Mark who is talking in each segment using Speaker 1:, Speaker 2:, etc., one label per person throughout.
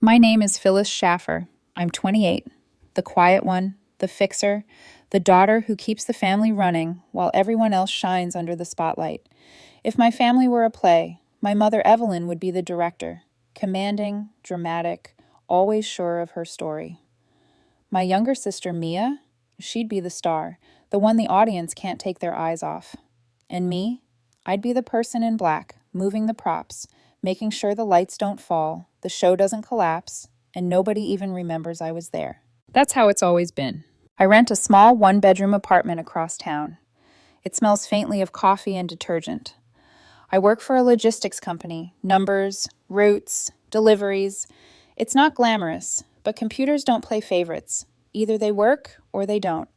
Speaker 1: My name is Phyllis Schaffer. I'm 28, the quiet one, the fixer, the daughter who keeps the family running while everyone else shines under the spotlight. If my family were a play, my mother Evelyn would be the director, commanding, dramatic, always sure of her story. My younger sister Mia, she'd be the star, the one the audience can't take their eyes off. And me, I'd be the person in black, moving the props, making sure the lights don't fall, the show doesn't collapse, and nobody even remembers I was there. That's how it's always been. I rent a small one-bedroom apartment across town. It smells faintly of coffee and detergent. I work for a logistics company, numbers, routes, deliveries. It's not glamorous, but computers don't play favorites. Either they work or they don't.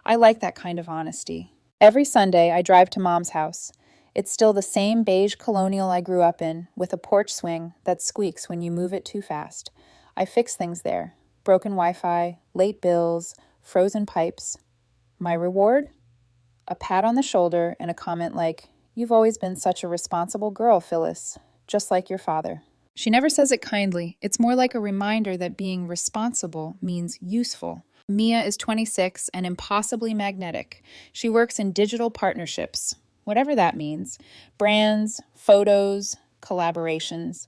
Speaker 1: I like that kind of honesty. Every Sunday, I drive to Mom's house. It's still the same beige colonial I grew up in, with a porch swing that squeaks when you move it too fast. I fix things there. Broken Wi-Fi, late bills, frozen pipes. My reward? A pat on the shoulder and a comment like, "You've always been such a responsible girl, Phyllis, just like your father." She never says it kindly. It's more like a reminder that being responsible means useful. Mia is 26 and impossibly magnetic. She works in digital partnerships, whatever that means. Brands, photos, collaborations.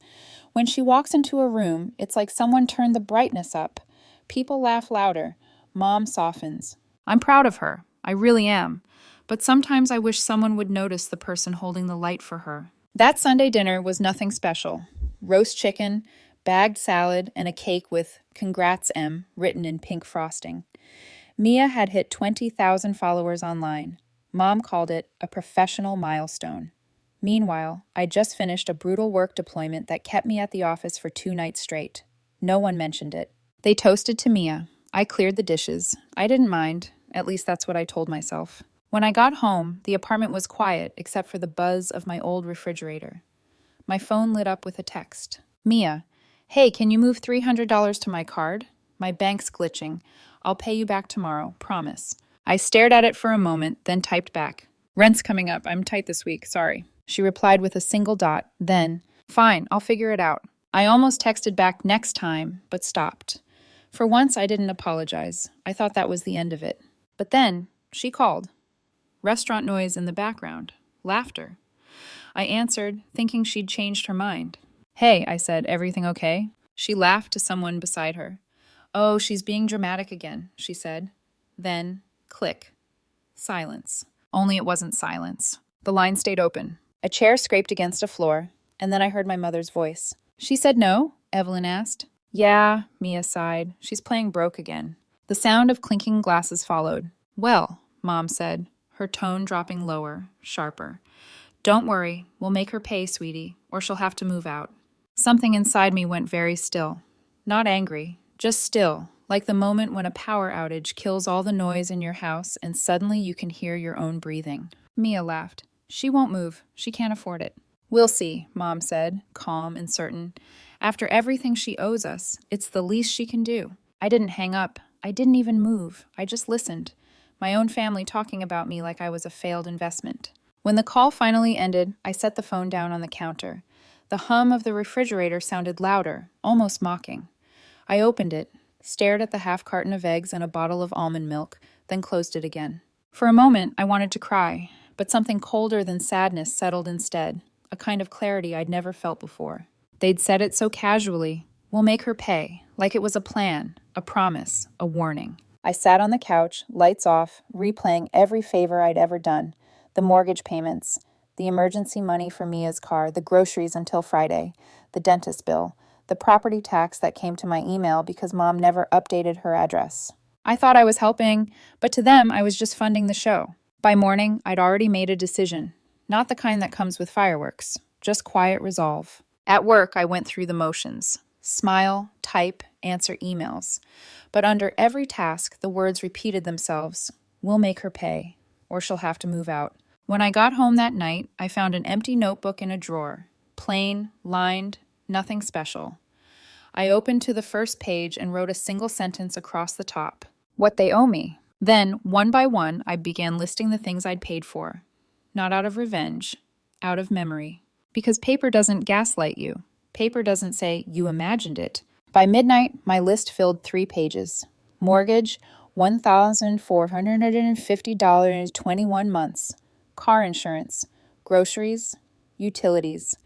Speaker 1: When she walks into a room, it's like someone turned the brightness up. People laugh louder. Mom softens. I'm proud of her. I really am. But sometimes I wish someone would notice the person holding the light for her. That Sunday dinner was nothing special. Roast chicken, bagged salad, and a cake with "Congrats, M" written in pink frosting. Mia had hit 20,000 followers online. Mom called it a professional milestone. Meanwhile, I just finished a brutal work deployment that kept me at the office for 2 nights straight. No one mentioned it. They toasted to Mia. I cleared the dishes. I didn't mind. At least that's what I told myself. When I got home, the apartment was quiet except for the buzz of my old refrigerator. My phone lit up with a text. Mia, hey, can you move $300 to my card? My bank's glitching. I'll pay you back tomorrow, promise. I stared at it for a moment, then typed back. Rent's coming up. I'm tight this week, sorry. She replied with a single dot, then, fine, I'll figure it out. I almost texted back next time, but stopped. For once, I didn't apologize. I thought that was the end of it. But then, she called. Restaurant noise in the background. Laughter. I answered, thinking she'd changed her mind. Hey, I said, everything okay? She laughed to someone beside her. Oh, she's being dramatic again, she said. Then, click. Silence. Only it wasn't silence. The line stayed open. A chair scraped against a floor, and then I heard my mother's voice. She said no? Evelyn asked. Yeah, Mia sighed. She's playing broke again. The sound of clinking glasses followed. Well, Mom said, her tone dropping lower, sharper. Don't worry, we'll make her pay, sweetie, or she'll have to move out. Something inside me went very still. Not angry, just still, like the moment when a power outage kills all the noise in your house and suddenly you can hear your own breathing. Mia laughed. She won't move. She can't afford it. We'll see, Mom said, calm and certain. After everything she owes us, it's the least she can do. I didn't hang up. I didn't even move. I just listened. My own family talking about me like I was a failed investment. When the call finally ended, I set the phone down on the counter. The hum of the refrigerator sounded louder, almost mocking. I opened it, stared at the half carton of eggs and a bottle of almond milk, then closed it again. For a moment, I wanted to cry, but something colder than sadness settled instead, a kind of clarity I'd never felt before. They'd said it so casually. We'll make her pay, like it was a plan, a promise, a warning. I sat on the couch, lights off, replaying every favor I'd ever done. The mortgage payments, the emergency money for Mia's car, the groceries until Friday, the dentist bill, the property tax that came to my email because Mom never updated her address. I thought I was helping, but to them I was just funding the show. By morning, I'd already made a decision. Not the kind that comes with fireworks, just quiet resolve. At work, I went through the motions. Smile, type, answer emails. But under every task, the words repeated themselves. We'll make her pay, or she'll have to move out. When I got home that night, I found an empty notebook in a drawer. Plain, lined, nothing special. I opened to the first page and wrote a single sentence across the top. What they owe me. Then, one by one, I began listing the things I'd paid for. Not out of revenge, out of memory. Because paper doesn't gaslight you. Paper doesn't say, you imagined it. By midnight, my list filled 3 pages. Mortgage, $1,450, 21 months. Car insurance, groceries, utilities.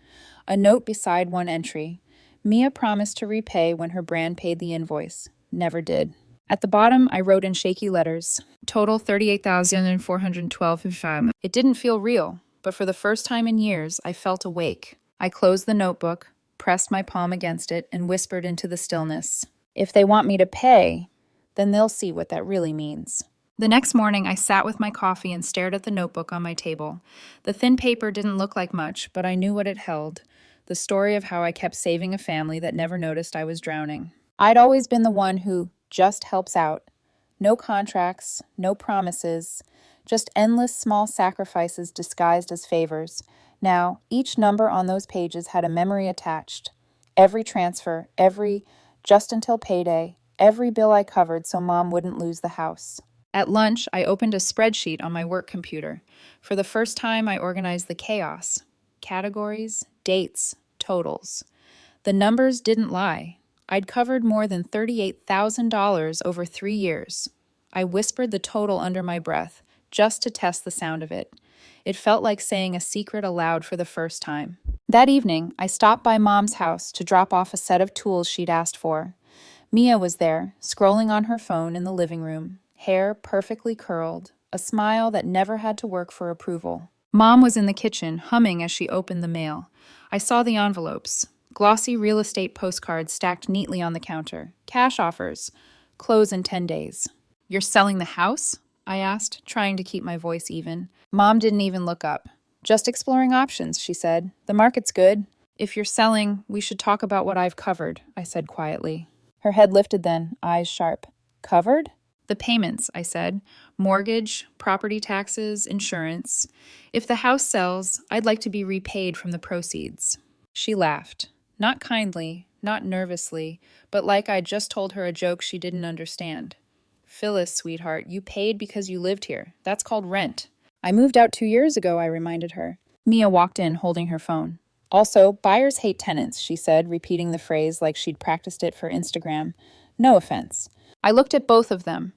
Speaker 1: A note beside one entry. Mia promised to repay when her brand paid the invoice. Never did. At the bottom, I wrote in shaky letters, total $38,412. It didn't feel real, but for the first time in years, I felt awake. I closed the notebook, pressed my palm against it, and whispered into the stillness. If they want me to pay, then they'll see what that really means. The next morning, I sat with my coffee and stared at the notebook on my table. The thin paper didn't look like much, but I knew what it held. The story of how I kept saving a family that never noticed I was drowning. I'd always been the one who just helps out. No contracts, no promises, just endless small sacrifices disguised as favors. Now, each number on those pages had a memory attached. Every transfer, every just until payday, every bill I covered so Mom wouldn't lose the house. At lunch, I opened a spreadsheet on my work computer. For the first time, I organized the chaos. Categories, dates, totals. The numbers didn't lie. I'd covered more than $38,000 over 3 years. I whispered the total under my breath, just to test the sound of it. It felt like saying a secret aloud for the first time. That evening, I stopped by Mom's house to drop off a set of tools she'd asked for. Mia was there, scrolling on her phone in the living room, hair perfectly curled, a smile that never had to work for approval. Mom was in the kitchen, humming as she opened the mail. I saw the envelopes. Glossy real estate postcards stacked neatly on the counter. Cash offers. Close in 10 days. You're selling the house? I asked, trying to keep my voice even. Mom didn't even look up. Just exploring options, she said. The market's good. If you're selling, we should talk about what I've covered, I said quietly. Her head lifted then, eyes sharp. Covered? The payments, I said. Mortgage, property taxes, insurance. If the house sells, I'd like to be repaid from the proceeds. She laughed. Not kindly, not nervously, but like I'd just told her a joke she didn't understand. Phyllis, sweetheart, you paid because you lived here. That's called rent. I moved out 2 years ago, I reminded her. Mia walked in, holding her phone. Also, buyers hate tenants, she said, repeating the phrase like she'd practiced it for Instagram. No offense. I looked at both of them,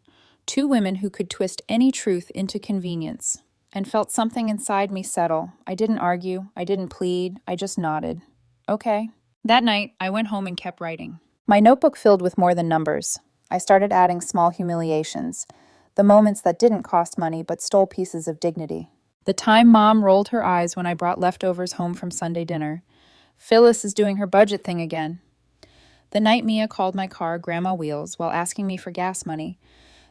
Speaker 1: 2 women who could twist any truth into convenience, and felt something inside me settle. I didn't argue, I didn't plead, I just nodded. Okay. That night, I went home and kept writing. My notebook filled with more than numbers. I started adding small humiliations, the moments that didn't cost money but stole pieces of dignity. The time Mom rolled her eyes when I brought leftovers home from Sunday dinner. Phyllis is doing her budget thing again. The night Mia called my car Grandma Wheels while asking me for gas money.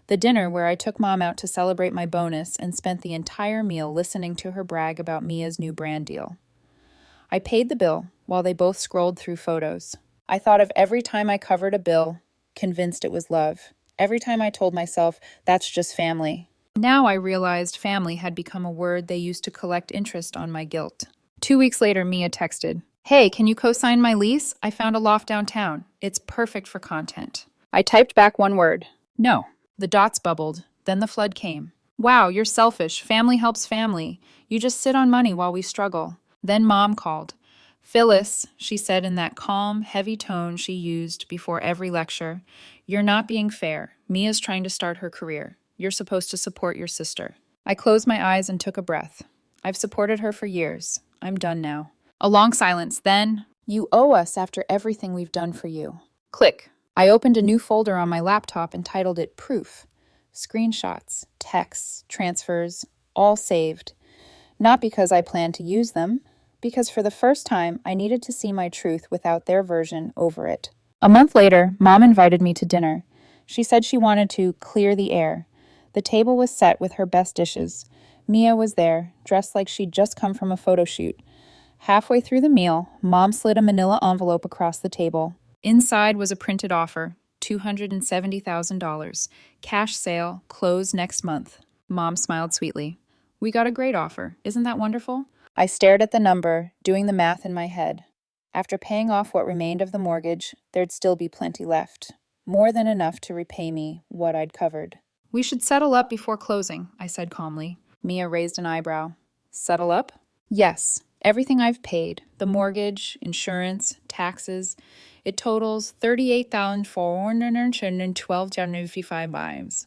Speaker 1: The dinner where I took Mom out to celebrate my bonus and spent the entire meal listening to her brag about Mia's new brand deal. I paid the bill while they both scrolled through photos. I thought of every time I covered a bill, convinced it was love. Every time I told myself, that's just family. Now I realized family had become a word they used to collect interest on my guilt. 2 weeks later, Mia texted, Hey, can you co-sign my lease? I found a loft downtown. It's perfect for content. I typed back one word. No. The dots bubbled. Then the flood came. Wow, you're selfish. Family helps family. You just sit on money while we struggle. Then Mom called. Phyllis, she said in that calm, heavy tone she used before every lecture, you're not being fair. Mia's trying to start her career. You're supposed to support your sister. I closed my eyes and took a breath. I've supported her for years. I'm done now. A long silence, then, you owe us after everything we've done for you. Click. I opened a new folder on my laptop and titled it Proof. Screenshots, texts, transfers, all saved. Not because I planned to use them, because for the first time, I needed to see my truth without their version over it. A month later, Mom invited me to dinner. She said she wanted to clear the air. The table was set with her best dishes. Mia was there, dressed like she'd just come from a photo shoot. Halfway through the meal, Mom slid a manila envelope across the table. Inside was a printed offer, $270,000. Cash sale, close next month. Mom smiled sweetly. We got a great offer. Isn't that wonderful? I stared at the number, doing the math in my head. After paying off what remained of the mortgage, there'd still be plenty left. More than enough to repay me what I'd covered. We should settle up before closing, I said calmly. Mia raised an eyebrow. Settle up? Yes. Everything I've paid, the mortgage, insurance, taxes, it totals $38,412.55.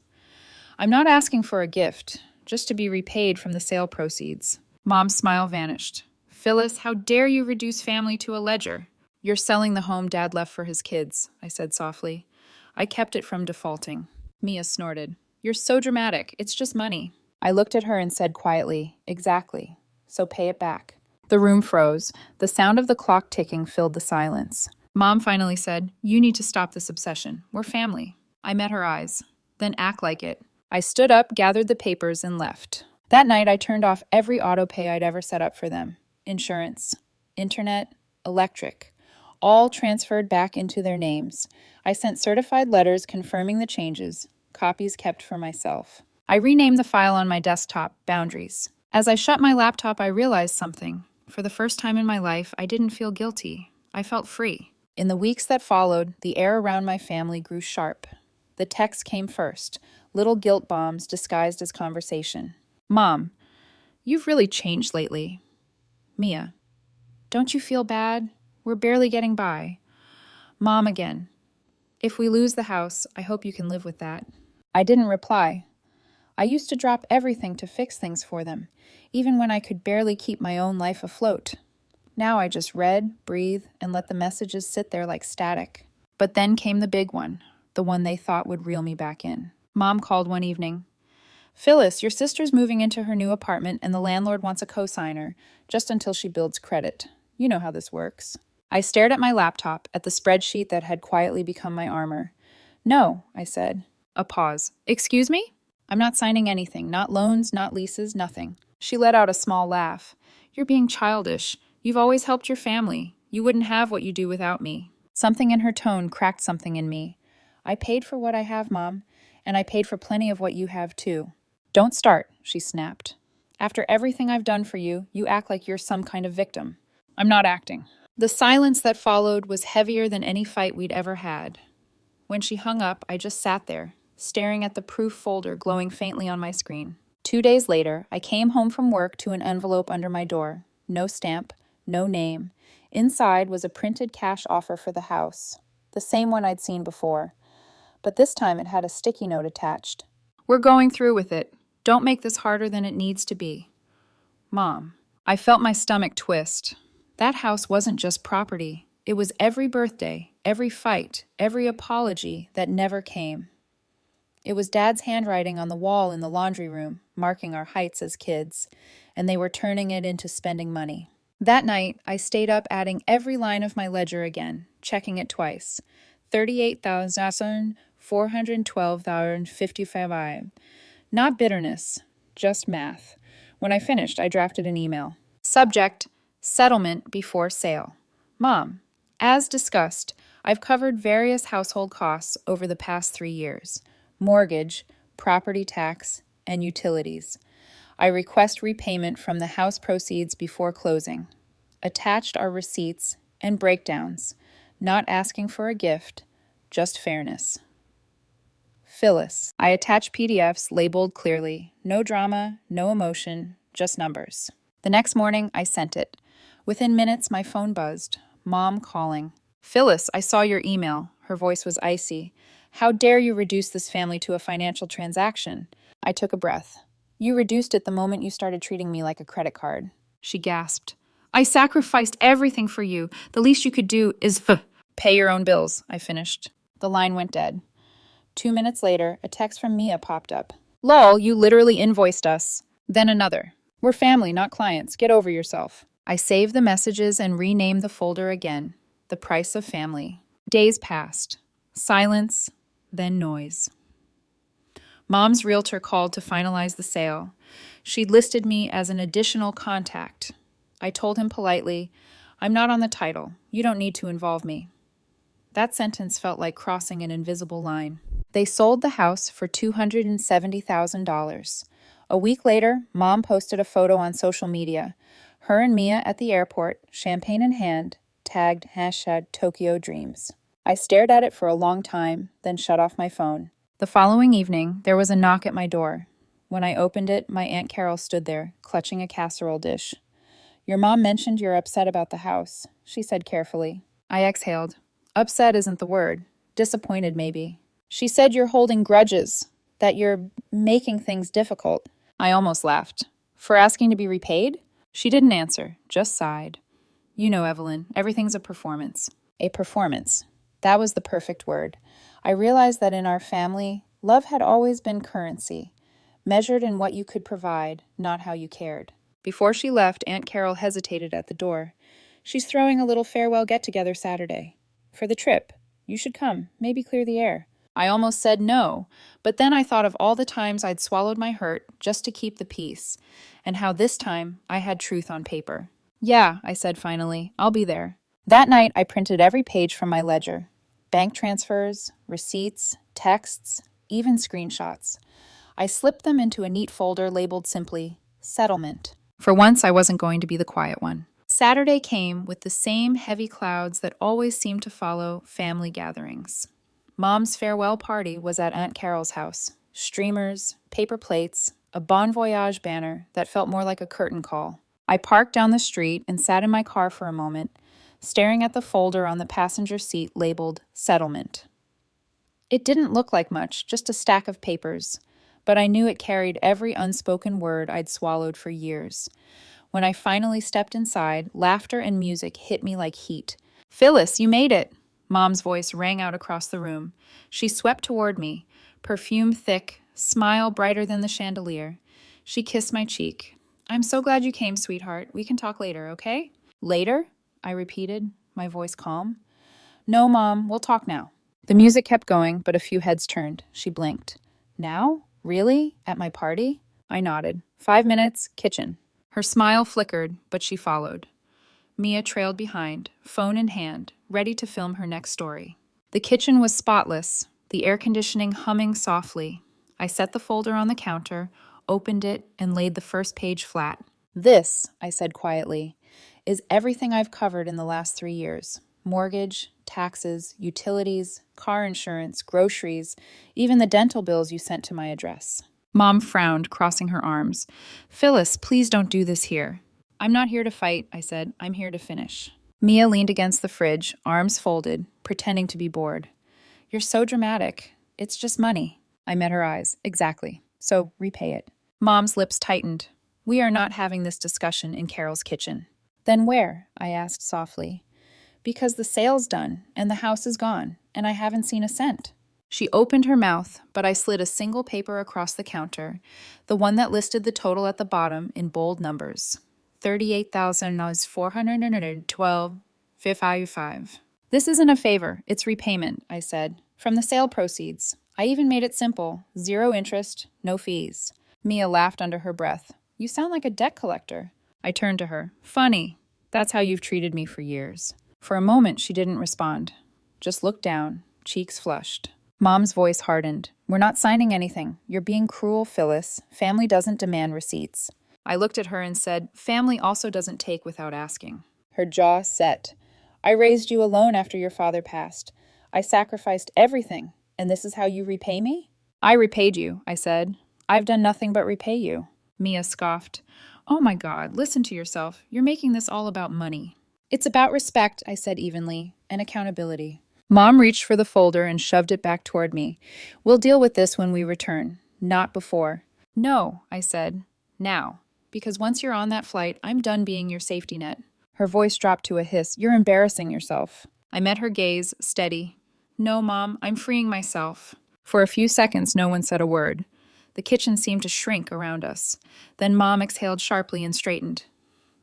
Speaker 1: I'm not asking for a gift, just to be repaid from the sale proceeds. Mom's smile vanished. Phyllis, how dare you reduce family to a ledger? You're selling the home Dad left for his kids, I said softly. I kept it from defaulting. Mia snorted. You're so dramatic. It's just money. I looked at her and said quietly, exactly. So pay it back. The room froze. The sound of the clock ticking filled the silence. Mom finally said, you need to stop this obsession. We're family. I met her eyes. Then act like it. I stood up, gathered the papers, and left. That night, I turned off every auto pay I'd ever set up for them. Insurance, internet, electric, all transferred back into their names. I sent certified letters confirming the changes, copies kept for myself. I renamed the file on my desktop, Boundaries. As I shut my laptop, I realized something. For the first time in my life, I didn't feel guilty. I felt free. In the weeks that followed, the air around my family grew sharp. The texts came first, little guilt bombs disguised as conversation. Mom, you've really changed lately. Mia, don't you feel bad? We're barely getting by. Mom again. If we lose the house, I hope you can live with that. I didn't reply. I used to drop everything to fix things for them, even when I could barely keep my own life afloat. Now I just read, breathe, and let the messages sit there like static. But then came the big one, the one they thought would reel me back in. Mom called one evening. Phyllis, your sister's moving into her new apartment and the landlord wants a cosigner, just until she builds credit. You know how this works. I stared at my laptop, at the spreadsheet that had quietly become my armor. No, I said. A pause. Excuse me? I'm not signing anything, not loans, not leases, nothing. She let out a small laugh. You're being childish. You've always helped your family. You wouldn't have what you do without me. Something in her tone cracked something in me. I paid for what I have, Mom, and I paid for plenty of what you have too. Don't start, she snapped. After everything I've done for you, you act like you're some kind of victim. I'm not acting. The silence that followed was heavier than any fight we'd ever had. When she hung up, I just sat there, staring at the proof folder glowing faintly on my screen. 2 days later, I came home from work to an envelope under my door. No stamp, no name. Inside was a printed cash offer for the house, the same one I'd seen before. But this time it had a sticky note attached. We're going through with it. Don't make this harder than it needs to be. Mom, I felt my stomach twist. That house wasn't just property. It was every birthday, every fight, every apology that never came. It was Dad's handwriting on the wall in the laundry room, marking our heights as kids, and they were turning it into spending money. That night, I stayed up adding every line of my ledger again, checking it twice. $38,412.55. Not bitterness, just math. When I finished, I drafted an email. Subject, settlement before sale. Mom, as discussed, I've covered various household costs over the past 3 years. Mortgage, property tax, and utilities. I request repayment from the house proceeds before closing. Attached are receipts and breakdowns. Not asking for a gift, just fairness. Phyllis. I attach PDFs labeled clearly. No drama, no emotion, just numbers. The next morning, I sent it. Within minutes, my phone buzzed. Mom calling. Phyllis, I saw your email. Her voice was icy. How dare you reduce this family to a financial transaction? I took a breath. You reduced it the moment you started treating me like a credit card. She gasped. I sacrificed everything for you. The least you could do is pay your own bills, I finished. The line went dead. 2 minutes later, a text from Mia popped up. Lol, you literally invoiced us. Then another. We're family, not clients. Get over yourself. I saved the messages and renamed the folder again. The price of family. Days passed. Silence, then noise. Mom's realtor called to finalize the sale. She'd listed me as an additional contact. I told him politely, I'm not on the title. You don't need to involve me. That sentence felt like crossing an invisible line. They sold the house for $270,000. A week later, Mom posted a photo on social media. Her and Mia at the airport, champagne in hand, tagged #TokyoDreams. I stared at it for a long time, then shut off my phone. The following evening, there was a knock at my door. When I opened it, my Aunt Carol stood there, clutching a casserole dish. Your mom mentioned you're upset about the house, she said carefully. I exhaled. Upset isn't the word. Disappointed, maybe. She said you're holding grudges, that you're making things difficult. I almost laughed. For asking to be repaid? She didn't answer, just sighed. You know, Evelyn, everything's a performance. A performance. That was the perfect word. I realized that in our family, love had always been currency, measured in what you could provide, not how you cared. Before she left, Aunt Carol hesitated at the door. She's throwing a little farewell get-together Saturday. For the trip. You should come, maybe clear the air. I almost said no, but then I thought of all the times I'd swallowed my hurt just to keep the peace, and how this time I had truth on paper. Yeah, I said finally, I'll be there. That night, I printed every page from my ledger. Bank transfers, receipts, texts, even screenshots. I slipped them into a neat folder labeled simply, Settlement. For once, I wasn't going to be the quiet one. Saturday came with the same heavy clouds that always seem to follow family gatherings. Mom's farewell party was at Aunt Carol's house. Streamers, paper plates, a Bon Voyage banner that felt more like a curtain call. I parked down the street and sat in my car for a moment, staring at the folder on the passenger seat labeled Settlement. It didn't look like much, just a stack of papers, but I knew it carried every unspoken word I'd swallowed for years. When I finally stepped inside, laughter and music hit me like heat. Phyllis, you made it! Mom's voice rang out across the room. She swept toward me, perfume thick, smile brighter than the chandelier. She kissed my cheek. I'm so glad you came, sweetheart. We can talk later, okay? Later? I repeated, my voice calm. No, Mom, we'll talk now. The music kept going, but a few heads turned. She blinked. Now? Really? At my party? I nodded. 5 minutes, kitchen. Her smile flickered, but she followed. Mia trailed behind, phone in hand, ready to film her next story. The kitchen was spotless, the air conditioning humming softly. I set the folder on the counter, opened it, and laid the first page flat. This, I said quietly, is everything I've covered in the last 3 years. Mortgage, taxes, utilities, car insurance, groceries, even the dental bills you sent to my address. Mom frowned, crossing her arms. Phyllis, please don't do this here. I'm not here to fight, I said. I'm here to finish. Mia leaned against the fridge, arms folded, pretending to be bored. You're so dramatic. It's just money. I met her eyes. Exactly. So repay it. Mom's lips tightened. We are not having this discussion in Carol's kitchen. Then where? I asked softly. Because the sale's done, and the house is gone, and I haven't seen a cent. She opened her mouth, but I slid a single paper across the counter, the one that listed the total at the bottom in bold numbers. 38,412.55. This isn't a favor, it's repayment, I said. From the sale proceeds. I even made it simple. 0 interest, no fees. Mia laughed under her breath. You sound like a debt collector. I turned to her. Funny. That's how you've treated me for years. For a moment, she didn't respond. Just looked down, cheeks flushed. Mom's voice hardened. We're not signing anything. You're being cruel, Phyllis. Family doesn't demand receipts. I looked at her and said, family also doesn't take without asking. Her jaw set. I raised you alone after your father passed. I sacrificed everything, and this is how you repay me? I repaid you, I said. I've done nothing but repay you. Mia scoffed. Oh my God, listen to yourself. You're making this all about money. It's about respect, I said evenly, and accountability. Mom reached for the folder and shoved it back toward me. We'll deal with this when we return, not before. No, I said. Now. Because once you're on that flight, I'm done being your safety net. Her voice dropped to a hiss. You're embarrassing yourself. I met her gaze, steady. No, Mom, I'm freeing myself. For a few seconds, no one said a word. The kitchen seemed to shrink around us. Then Mom exhaled sharply and straightened.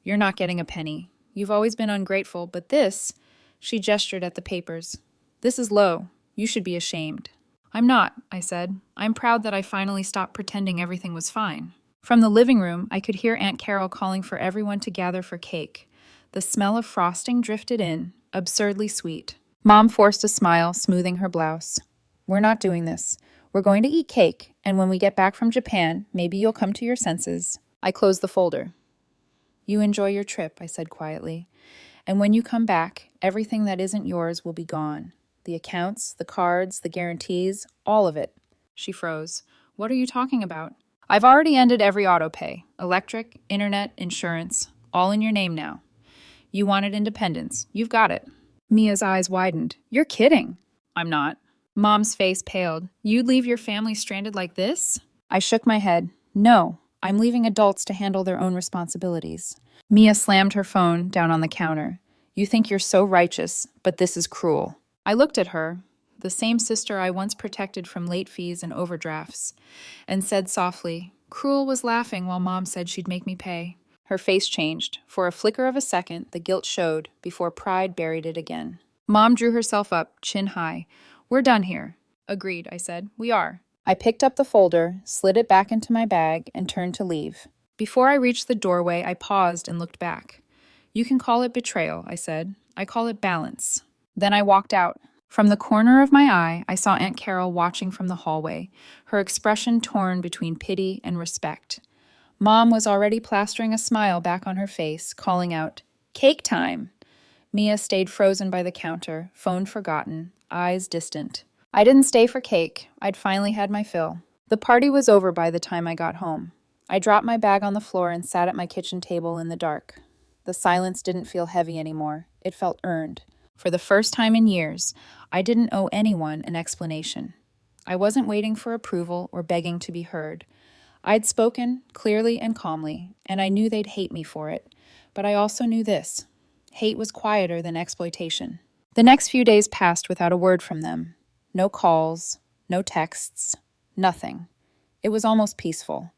Speaker 1: You're not getting a penny. You've always been ungrateful, but this, she gestured at the papers. This is low. You should be ashamed. I'm not, I said. I'm proud that I finally stopped pretending everything was fine. From the living room, I could hear Aunt Carol calling for everyone to gather for cake. The smell of frosting drifted in, absurdly sweet. Mom forced a smile, smoothing her blouse. We're not doing this. We're going to eat cake, and when we get back from Japan, maybe you'll come to your senses. I closed the folder. You enjoy your trip, I said quietly. And when you come back, everything that isn't yours will be gone. The accounts, the cards, the guarantees, all of it. She froze. What are you talking about? I've already ended every auto pay. Electric, internet, insurance, All in your name now. You wanted independence. You've got it. Mia's eyes widened. You're kidding. I'm not. Mom's face paled. You'd leave your family stranded like this? I shook my head. No, I'm leaving adults to handle their own responsibilities. Mia slammed her phone down on the counter. You think you're so righteous, but this is cruel. I looked at her, the same sister I once protected from late fees and overdrafts, and said softly, Cruel was laughing while Mom said she'd make me pay. Her face changed. For a flicker of a second, the guilt showed before pride buried it again. Mom drew herself up, chin high. We're done here. Agreed, I said. We are. I picked up the folder, slid it back into my bag, and turned to leave. Before I reached the doorway, I paused and looked back. You can call it betrayal, I said. I call it balance. Then I walked out. From the corner of my eye, I saw Aunt Carol watching from the hallway, her expression torn between pity and respect. Mom was already plastering a smile back on her face, calling out, Cake time! Mia stayed frozen by the counter, phone forgotten, eyes distant. I didn't stay for cake. I'd finally had my fill. The party was over by the time I got home. I dropped my bag on the floor and sat at my kitchen table in the dark. The silence didn't feel heavy anymore. It felt earned. For the first time in years, I didn't owe anyone an explanation. I wasn't waiting for approval or begging to be heard. I'd spoken clearly and calmly, and I knew they'd hate me for it. But I also knew this. Hate was quieter than exploitation. The next few days passed without a word from them. No calls, no texts, nothing. It was almost peaceful.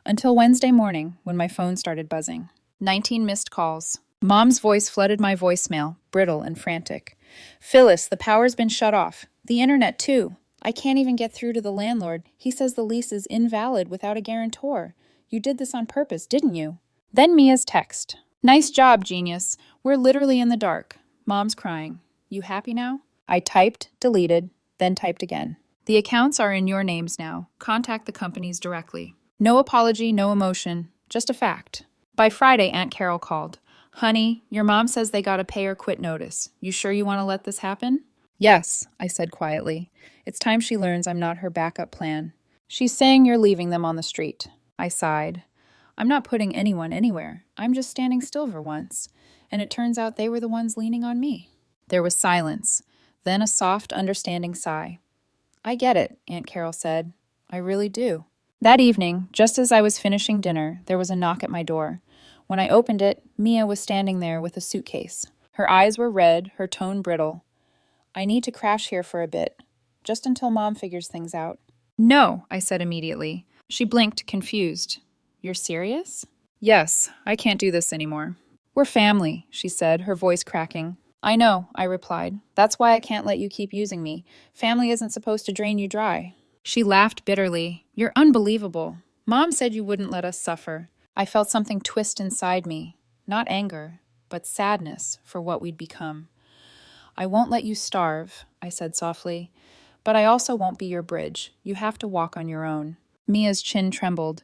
Speaker 1: Until Wednesday morning, when my phone started buzzing. 19 missed calls. Mom's voice flooded my voicemail, brittle and frantic. Phyllis, the power's been shut off. The internet, too. I can't even get through to the landlord. He says the lease is invalid without a guarantor. You did this on purpose, didn't you? Then Mia's text. Nice job, genius. We're literally in the dark. Mom's crying. You happy now? I typed, deleted, then typed again. The accounts are in your names now. Contact the companies directly. No apology, no emotion. Just a fact. By Friday, Aunt Carol called. Honey, your mom says they got a pay or quit notice. You sure you want to let this happen? Yes, I said quietly. It's time she learns I'm not her backup plan. She's saying you're leaving them on the street. I sighed. I'm not putting anyone anywhere. I'm just standing still for once. And it turns out they were the ones leaning on me. There was silence, then a soft, understanding sigh. I get it, Aunt Carol said. I really do. That evening, just as I was finishing dinner, there was a knock at my door. When I opened it, Mia was standing there with a suitcase. Her eyes were red, her tone brittle. I need to crash here for a bit, just until Mom figures things out. No, I said immediately. She blinked, confused. You're serious? Yes, I can't do this anymore. We're family, she said, her voice cracking. I know, I replied. That's why I can't let you keep using me. Family isn't supposed to drain you dry. She laughed bitterly. You're unbelievable. Mom said you wouldn't let us suffer. I felt something twist inside me. Not anger, but sadness for what we'd become. I won't let you starve, I said softly. But I also won't be your bridge. You have to walk on your own. Mia's chin trembled.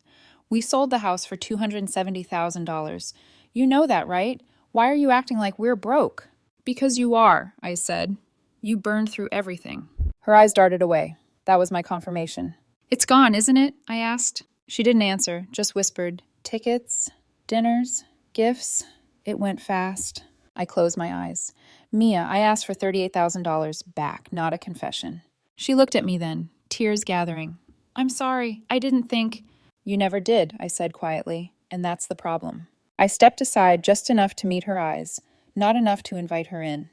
Speaker 1: We sold the house for $270,000. You know that, right? Why are you acting like we're broke? Because you are, I said. You burned through everything. Her eyes darted away. That was my confirmation. It's gone, isn't it? I asked. She didn't answer, just whispered. Tickets, dinners, gifts. It went fast. I closed my eyes. Mia, I asked for $38,000 back, not a confession. She looked at me then, tears gathering. I'm sorry, I didn't think. You never did, I said quietly, and that's the problem. I stepped aside just enough to meet her eyes, not enough to invite her in.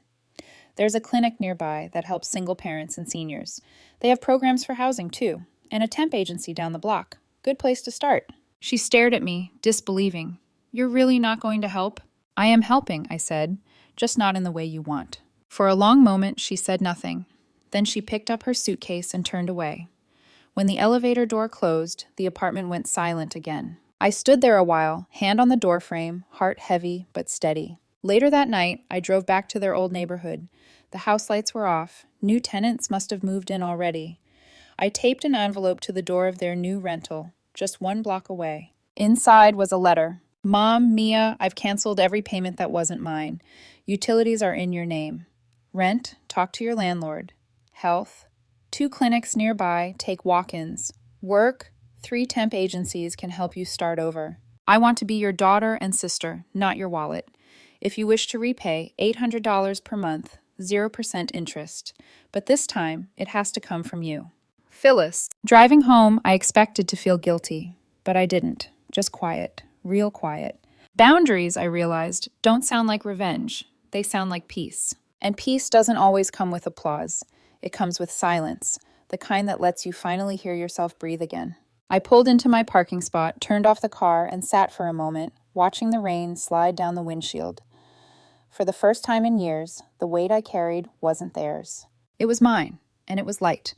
Speaker 1: There's a clinic nearby that helps single parents and seniors. They have programs for housing, too, and a temp agency down the block. Good place to start. She stared at me, disbelieving. You're really not going to help? I am helping, I said, just not in the way you want. For a long moment, she said nothing. Then she picked up her suitcase and turned away. When the elevator door closed, the apartment went silent again. I stood there a while, hand on the doorframe, heart heavy but steady. Later that night, I drove back to their old neighborhood. The house lights were off. New tenants must have moved in already. I taped an envelope to the door of their new rental, just 1 block away. Inside was a letter. Mom, Mia, I've canceled every payment that wasn't mine. Utilities are in your name. Rent, talk to your landlord. Health, 2 clinics nearby, take walk-ins. Work, 3 temp agencies can help you start over. I want to be your daughter and sister, not your wallet. If you wish to repay, $800 per month, 0% interest. But this time, it has to come from you. Phyllis. Driving home, I expected to feel guilty, but I didn't. Just quiet, real quiet. Boundaries, I realized, don't sound like revenge. They sound like peace. And peace doesn't always come with applause. It comes with silence, the kind that lets you finally hear yourself breathe again. I pulled into my parking spot, turned off the car, and sat for a moment, watching the rain slide down the windshield. For the first time in years, the weight I carried wasn't theirs. It was mine, and it was light.